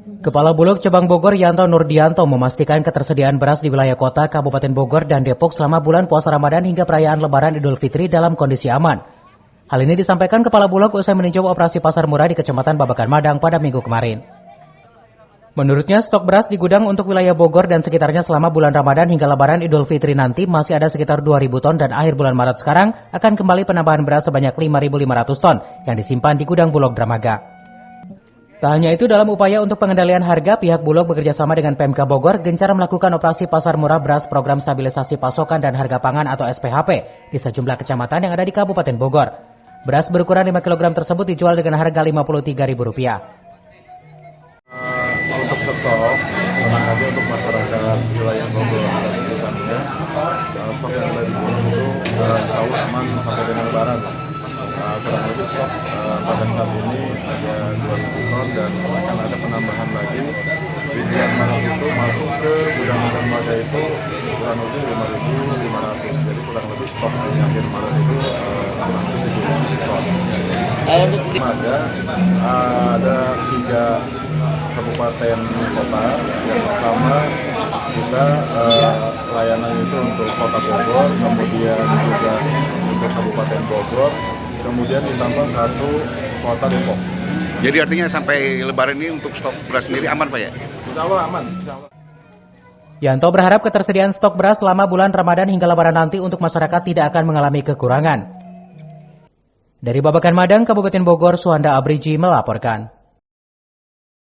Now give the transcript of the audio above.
Kepala Bulog Cabang Bogor Yanto Nurdianto memastikan ketersediaan beras di wilayah kota, Kabupaten Bogor, dan Depok selama bulan puasa Ramadan hingga perayaan Lebaran Idul Fitri dalam kondisi aman. Hal ini disampaikan Kepala Bulog usai meninjau operasi pasar murah di Kecamatan Babakan Madang pada Minggu kemarin. Menurutnya, stok beras di gudang untuk wilayah Bogor dan sekitarnya selama bulan Ramadan hingga Lebaran Idul Fitri nanti masih ada sekitar 2.000 ton dan akhir bulan Maret sekarang akan kembali penambahan beras sebanyak 5.500 ton yang disimpan di gudang Bulog Dramaga. Tak hanya itu, dalam upaya untuk pengendalian harga, pihak Bulog bekerjasama dengan PMK Bogor gencar melakukan operasi pasar murah beras program stabilisasi pasokan dan harga pangan atau SPHP di sejumlah kecamatan yang ada di Kabupaten Bogor. Beras berukuran 5 kg tersebut dijual dengan harga Rp53.000. Untuk stok, tenang aja untuk masyarakat wilayah Bogor dan sekitarnya, stok yang ada di Bogor itu insya Allah aman sampai dengan Lebaran. Kurang lebih stok pada saat ini ada 2.000 ton dan akan ada penambahan lagi di bulan Maret itu masuk ke gudang dermaga itu kurang lebih 5.500. Jadi kurang lebih stok di akhir Maret itu 7.000 ton. Untuk dermaga ada 3 kabupaten kota. Yang pertama kita layanan itu untuk kota Bogor, kemudian juga untuk Kabupaten Bogor, kemudian ditambah 1 kota Depok. Jadi artinya sampai Lebaran ini untuk stok beras sendiri aman Pak ya? Insya Allah aman. Insya Allah. Yanto berharap ketersediaan stok beras selama bulan Ramadan hingga Lebaran nanti untuk masyarakat tidak akan mengalami kekurangan. Dari Babakan Madang, Kabupaten Bogor, Suhanda Abriji melaporkan.